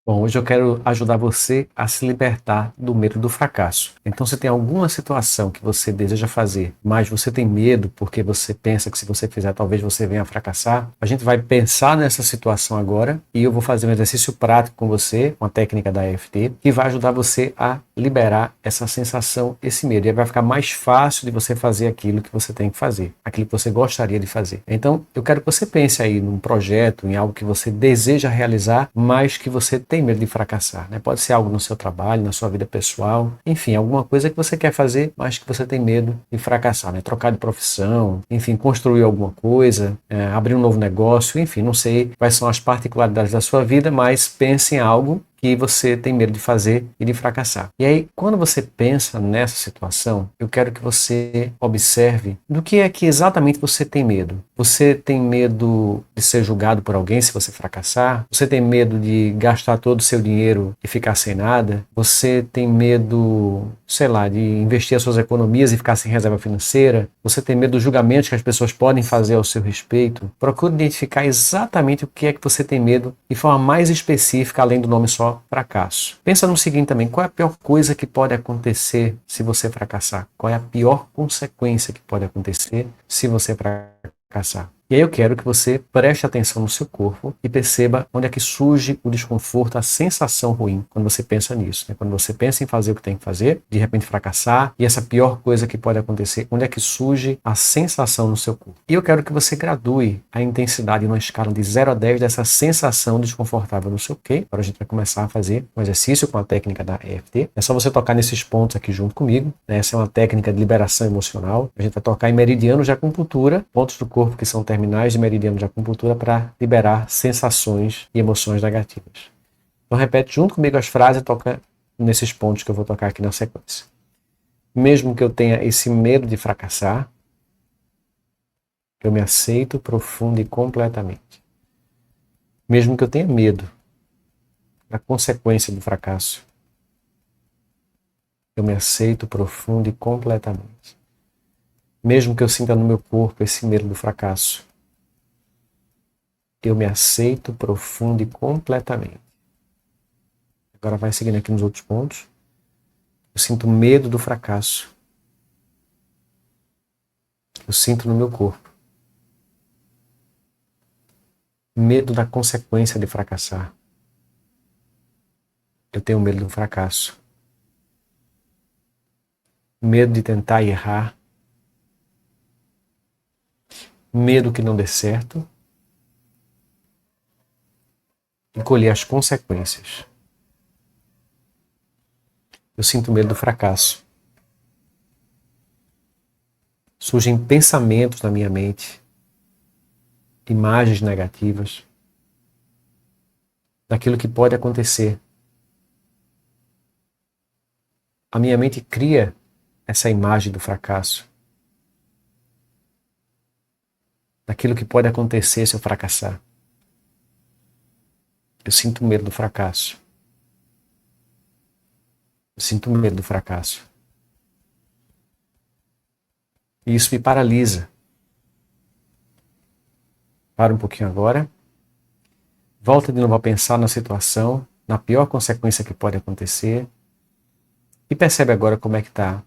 Bom, hoje eu quero ajudar você a se libertar do medo do fracasso. Então, se tem alguma situação que você deseja fazer, mas você tem medo porque você pensa que se você fizer, talvez você venha a fracassar, a gente vai pensar nessa situação agora e eu vou fazer um exercício prático com você, com a técnica da EFT, que vai ajudar você a liberar essa sensação, esse medo. E aí vai ficar mais fácil de você fazer aquilo que você tem que fazer, aquilo que você gostaria de fazer. Então, eu quero que você pense aí num projeto, em algo que você deseja realizar, mas que você tem medo de fracassar, né? Pode ser algo no seu trabalho, na sua vida pessoal, enfim, alguma coisa que você quer fazer, mas que você tem medo de fracassar, né? Trocar de profissão, enfim, construir alguma coisa, abrir um novo negócio, enfim, não sei quais são as particularidades da sua vida, mas pense em algo que você tem medo de fazer e de fracassar. E aí, quando você pensa nessa situação, eu quero que você observe do que é que exatamente você tem medo. Você tem medo de ser julgado por alguém se você fracassar? Você tem medo de gastar todo o seu dinheiro e ficar sem nada? Você tem medo, sei lá, de investir as suas economias e ficar sem reserva financeira? Você tem medo dos julgamentos que as pessoas podem fazer ao seu respeito? Procure identificar exatamente o que é que você tem medo de forma mais específica, além do nome só fracasso. Pensa no seguinte também, qual é a pior coisa que pode acontecer se você fracassar? Qual é a pior consequência que pode acontecer se você fracassar? E aí eu quero que você preste atenção no seu corpo e perceba onde é que surge o desconforto, a sensação ruim quando você pensa nisso, né? Quando você pensa em fazer o que tem que fazer, de repente fracassar, e essa pior coisa que pode acontecer, onde é que surge a sensação no seu corpo. E eu quero que você gradue a intensidade numa escala de 0 a 10 dessa sensação desconfortável no seu corpo. Agora a gente vai começar a fazer um exercício com a técnica da EFT. É só você tocar nesses pontos aqui junto comigo, né? Essa é uma técnica de liberação emocional. A gente vai tocar em meridianos de acupuntura, pontos do corpo que são terminais de meridiano de acupuntura para liberar sensações e emoções negativas. Então repete junto comigo as frases e toca nesses pontos que eu vou tocar aqui na sequência. Mesmo que eu tenha esse medo de fracassar, eu me aceito profundo e completamente. Mesmo que eu tenha medo da consequência do fracasso, eu me aceito profundo e completamente. Mesmo que eu sinta no meu corpo esse medo do fracasso, eu me aceito profundo e completamente. Agora vai seguindo aqui nos outros pontos. Eu sinto medo do fracasso. Eu sinto no meu corpo medo da consequência de fracassar. Eu tenho medo do fracasso. Medo de tentar e errar. Medo que não dê certo. E colher as consequências. Eu sinto medo do fracasso. Surgem pensamentos na minha mente, imagens negativas, daquilo que pode acontecer. A minha mente cria essa imagem do fracasso, daquilo que pode acontecer se eu fracassar. Eu sinto medo do fracasso. Eu sinto medo do fracasso. E isso me paralisa. Para um pouquinho agora. Volta de novo a pensar na situação, na pior consequência que pode acontecer. E percebe agora como é que está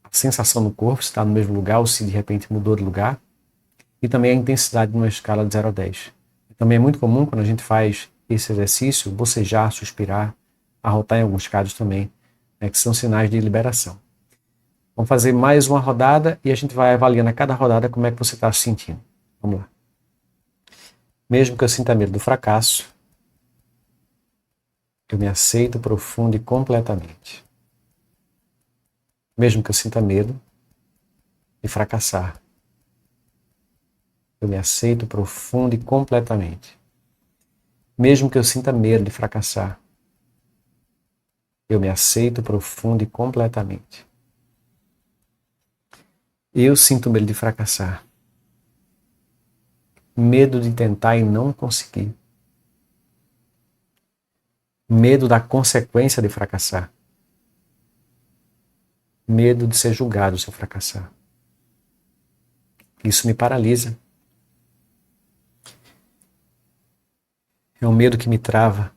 a sensação no corpo, se está no mesmo lugar ou se de repente mudou de lugar. E também a intensidade numa escala de 0 a 10. Também é muito comum quando a gente faz esse exercício, bocejar, suspirar, arrotar em alguns casos também, né, que são sinais de liberação. Vamos fazer mais uma rodada e a gente vai avaliando a cada rodada como é que você está se sentindo. Vamos lá. Mesmo que eu sinta medo do fracasso, eu me aceito profundo e completamente. Mesmo que eu sinta medo de fracassar, eu me aceito profundo e completamente. Mesmo que eu sinta medo de fracassar, eu me aceito profundo e completamente. Eu sinto medo de fracassar. Medo de tentar e não conseguir. Medo da consequência de fracassar. Medo de ser julgado se eu fracassar. Isso me paralisa. É um medo que me trava.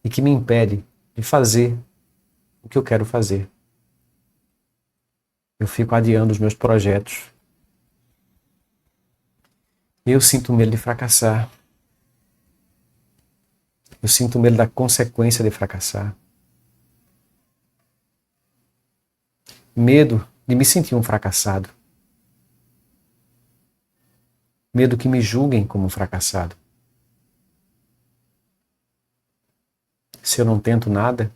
e que me impede de fazer o que eu quero fazer. Eu fico adiando os meus projetos. Eu sinto medo de fracassar. Eu sinto medo da consequência de fracassar. Medo de me sentir um fracassado. Medo que me julguem como um fracassado. Se eu não tento nada,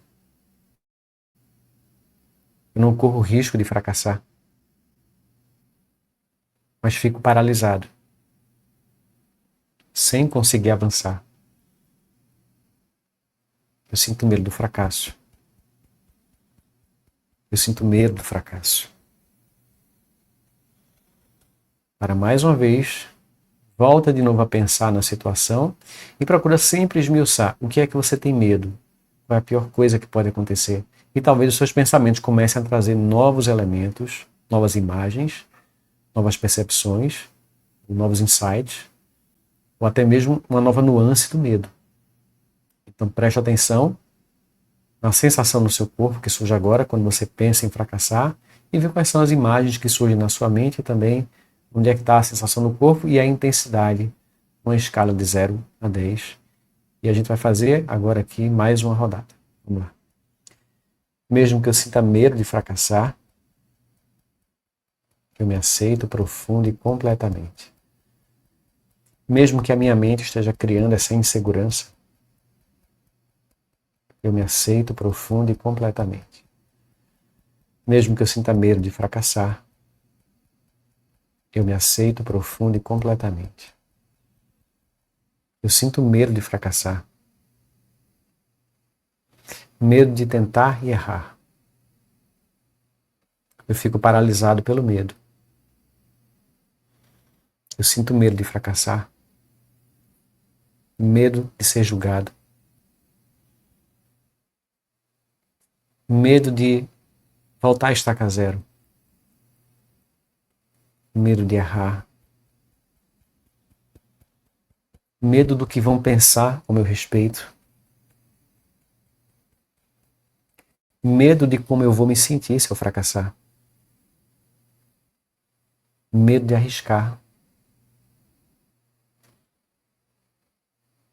eu não corro o risco de fracassar. Mas fico paralisado, sem conseguir avançar. Eu sinto medo do fracasso. Eu sinto medo do fracasso. Para mais uma vez, volta de novo a pensar na situação e procura sempre esmiuçar o que é que você tem medo. Qual é a pior coisa que pode acontecer? E talvez os seus pensamentos comecem a trazer novos elementos, novas imagens, novas percepções, novos insights, ou até mesmo uma nova nuance do medo. Então preste atenção na sensação no seu corpo que surge agora quando você pensa em fracassar e vê quais são as imagens que surgem na sua mente e também onde é que está a sensação no corpo e a intensidade, uma escala de 0 a 10. E a gente vai fazer agora aqui mais uma rodada. Vamos lá. Mesmo que eu sinta medo de fracassar, eu me aceito profundo e completamente. Mesmo que a minha mente esteja criando essa insegurança, eu me aceito profundo e completamente. Mesmo que eu sinta medo de fracassar, eu me aceito profundo e completamente. Eu sinto medo de fracassar. Medo de tentar e errar. Eu fico paralisado pelo medo. Eu sinto medo de fracassar. Medo de ser julgado. Medo de voltar a estaca zero. Medo de errar. Medo do que vão pensar ao meu respeito. Medo de como eu vou me sentir se eu fracassar. Medo de arriscar.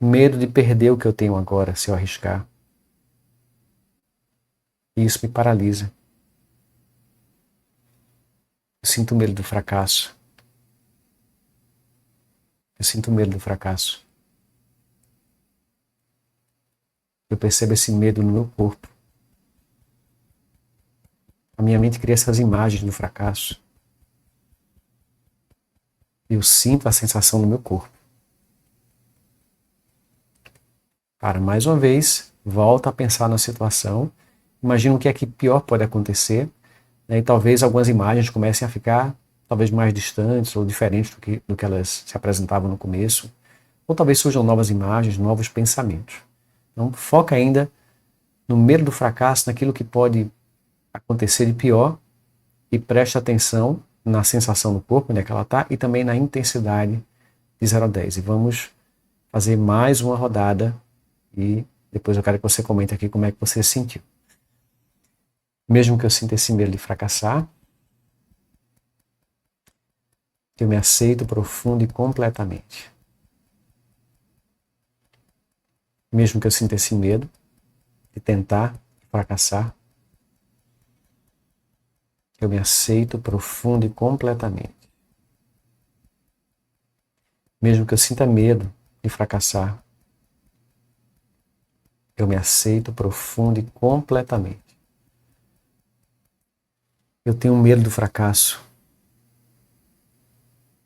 Medo de perder o que eu tenho agora se eu arriscar. E isso me paralisa. Eu sinto medo do fracasso. Eu sinto medo do fracasso. Eu percebo esse medo no meu corpo. A minha mente cria essas imagens do fracasso. Eu sinto a sensação no meu corpo. Para mais uma vez, volta a pensar na situação. Imagina o que é que pior pode acontecer. Né, e talvez algumas imagens comecem a ficar talvez mais distantes ou diferentes do que elas se apresentavam no começo. Ou talvez surjam novas imagens, novos pensamentos. Então, foca ainda no medo do fracasso, naquilo que pode acontecer de pior e preste atenção na sensação no corpo, onde é que ela está, e também na intensidade de 0 a 10. E vamos fazer mais uma rodada e depois eu quero que você comente aqui como é que você se sentiu. Mesmo que eu sinta esse medo de fracassar, eu me aceito profundo e completamente. Mesmo que eu sinta esse medo de tentar fracassar, eu me aceito profundo e completamente. Mesmo que eu sinta medo de fracassar, eu me aceito profundo e completamente. Eu tenho medo do fracasso.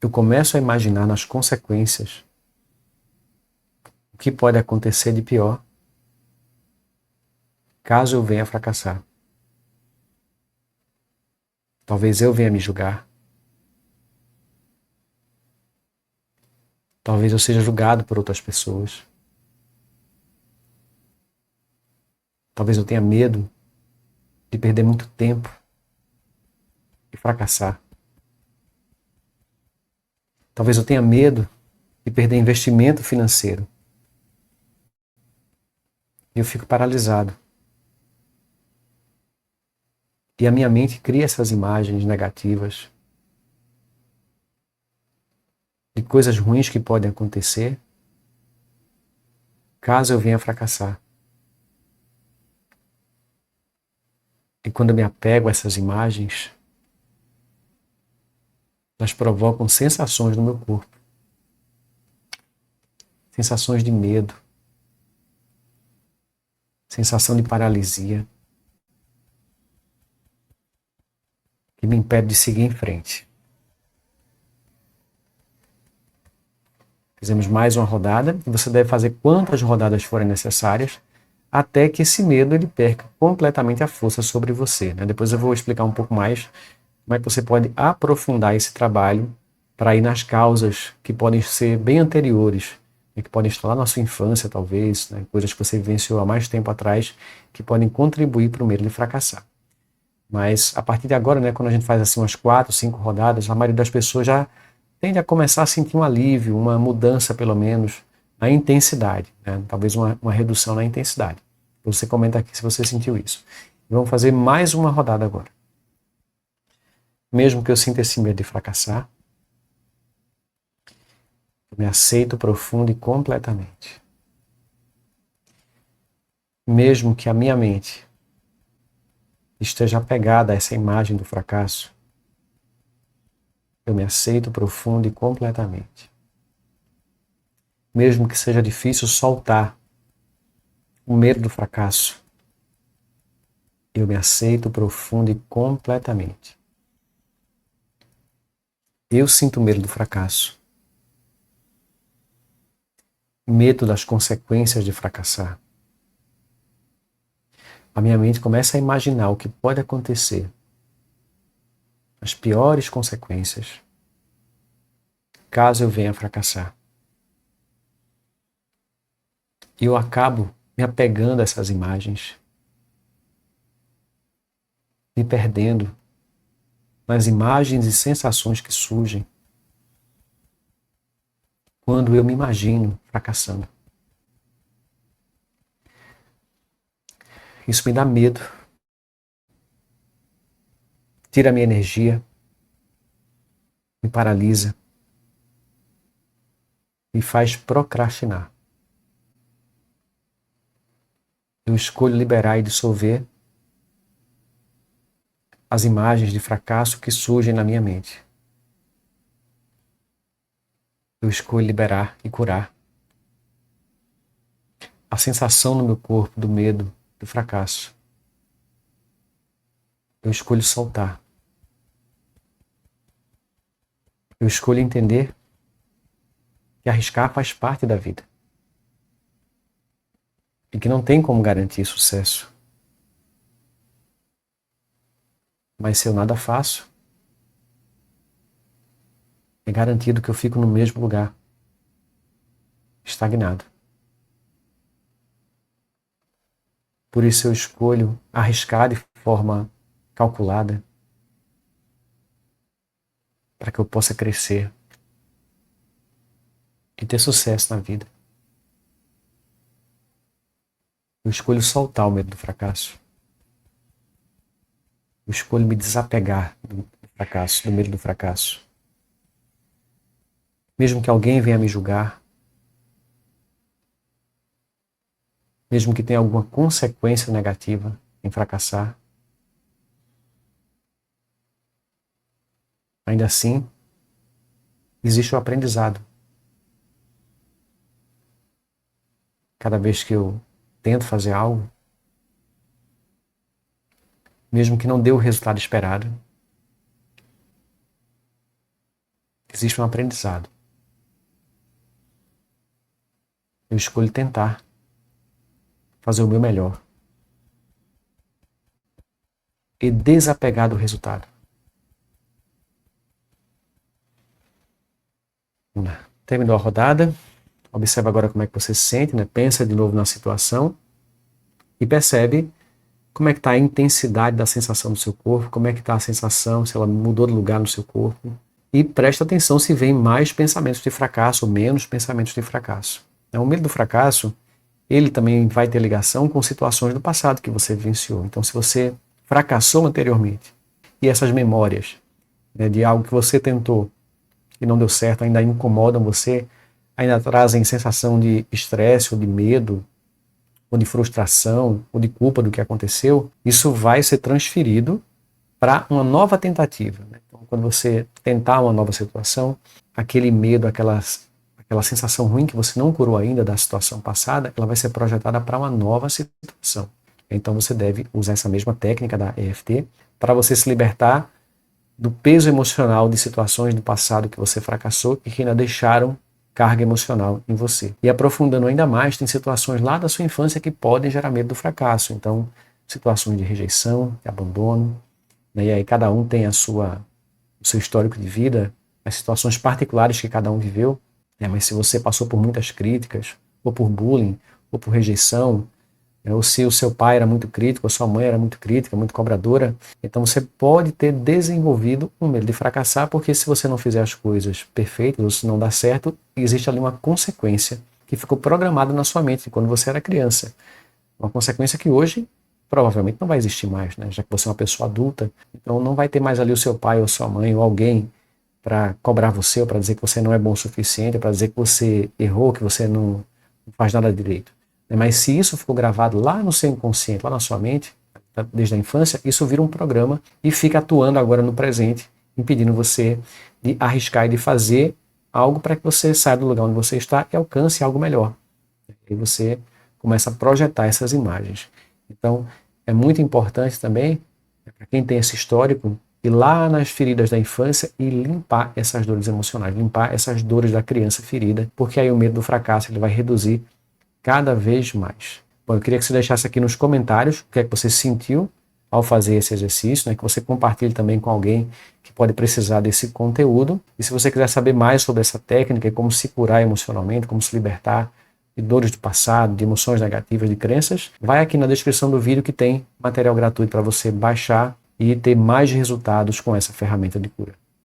Eu começo a imaginar nas consequências o que pode acontecer de pior caso eu venha a fracassar. Talvez eu venha me julgar. Talvez eu seja julgado por outras pessoas. Talvez eu tenha medo de perder muito tempo e fracassar. Talvez eu tenha medo de perder investimento financeiro. e eu fico paralisado. E a minha mente cria essas imagens negativas de coisas ruins que podem acontecer caso eu venha fracassar. E quando eu me apego a essas imagens, elas provocam sensações no meu corpo. Sensações de medo, sensação de paralisia, que me impede de seguir em frente. Fizemos mais uma rodada e você deve fazer quantas rodadas forem necessárias até que esse medo ele perca completamente a força sobre você. Depois eu vou explicar um pouco mais como é que você pode aprofundar esse trabalho para ir nas causas que podem ser bem anteriores, que podem estar lá na sua infância, talvez, coisas que você vivenciou há mais tempo atrás, que podem contribuir para o medo de fracassar. Mas a partir de agora, quando a gente faz assim umas 4, 5 rodadas, a maioria das pessoas já tende a começar a sentir um alívio, uma mudança pelo menos na intensidade, talvez uma redução na intensidade. Você comenta aqui se você sentiu isso. Vamos fazer mais uma rodada agora. Mesmo que eu sinta esse medo de fracassar, eu me aceito profundo e completamente. Mesmo que a minha mente esteja apegada a essa imagem do fracasso, eu me aceito profundo e completamente. Mesmo que seja difícil soltar o medo do fracasso, eu me aceito profundo e completamente. Eu sinto medo do fracasso. Medo das consequências de fracassar. A minha mente começa a imaginar o que pode acontecer. As piores consequências, caso eu venha a fracassar. E eu acabo me apegando a essas imagens, me perdendo nas imagens e sensações que surgem quando eu me imagino fracassando. Isso me dá medo, tira a minha energia, me paralisa, me faz procrastinar. Eu escolho liberar e dissolver as imagens de fracasso que surgem na minha mente. Eu escolho liberar e curar a sensação no meu corpo do medo, do fracasso. Eu escolho soltar. Eu escolho entender que arriscar faz parte da vida. E que não tem como garantir sucesso. Mas se eu nada faço, é garantido que eu fico no mesmo lugar, estagnado. Por isso eu escolho arriscar de forma calculada, para que eu possa crescer e ter sucesso na vida. Eu escolho soltar o medo do fracasso. Eu escolho me desapegar do fracasso, do medo do fracasso. Mesmo que alguém venha me julgar, mesmo que tenha alguma consequência negativa em fracassar, ainda assim, existe o aprendizado. Cada vez que eu tento fazer algo, mesmo que não dê o resultado esperado, existe um aprendizado. Eu escolho tentar fazer o meu melhor e desapegar do resultado. Terminou a rodada. Observa agora como é que você se sente, Pensa de novo na situação e percebe como é que está a intensidade da sensação do seu corpo, como é que está a sensação, se ela mudou de lugar no seu corpo. E presta atenção se vem mais pensamentos de fracasso ou menos pensamentos de fracasso. O medo do fracasso, ele também vai ter ligação com situações do passado que você vivenciou. Então, se você fracassou anteriormente e essas memórias, né, de algo que você tentou e não deu certo ainda incomodam você, ainda trazem sensação de estresse ou de medo, ou de frustração, ou de culpa do que aconteceu, isso vai ser transferido para uma nova tentativa, né? Então, quando você tentar uma nova situação, aquele medo, aquela sensação ruim que você não curou ainda da situação passada, ela vai ser projetada para uma nova situação. Então você deve usar essa mesma técnica da EFT para você se libertar do peso emocional de situações do passado que você fracassou e que ainda deixaram carga emocional em você. E aprofundando ainda mais, tem situações lá da sua infância que podem gerar medo do fracasso. Então, situações de rejeição, de abandono, né? E aí cada um tem o seu histórico de vida, as situações particulares que cada um viveu, né? Mas se você passou por muitas críticas, ou por bullying, ou por rejeição, ou se o seu pai era muito crítico, ou sua mãe era muito crítica, muito cobradora, então você pode ter desenvolvido um medo de fracassar, porque se você não fizer as coisas perfeitas, ou se não dá certo, existe ali uma consequência que ficou programada na sua mente quando você era criança. Uma consequência que hoje provavelmente não vai existir mais, né? Já que você é uma pessoa adulta, então não vai ter mais ali o seu pai ou sua mãe ou alguém para cobrar você, ou para dizer que você não é bom o suficiente, para dizer que você errou, que você não faz nada direito. Mas se isso ficou gravado lá no seu inconsciente, lá na sua mente, desde a infância, isso vira um programa e fica atuando agora no presente, impedindo você de arriscar e de fazer algo para que você saia do lugar onde você está e alcance algo melhor. E você começa a projetar essas imagens. Então, é muito importante também, para quem tem esse histórico, ir lá nas feridas da infância e limpar essas dores emocionais, limpar essas dores da criança ferida, porque aí o medo do fracasso ele vai reduzir cada vez mais. Bom, eu queria que você deixasse aqui nos comentários o que é que você sentiu ao fazer esse exercício, né? Que você compartilhe também com alguém que pode precisar desse conteúdo. E se você quiser saber mais sobre essa técnica e como se curar emocionalmente, como se libertar de dores do passado, de emoções negativas, de crenças, vai aqui na descrição do vídeo que tem material gratuito para você baixar e ter mais resultados com essa ferramenta de cura.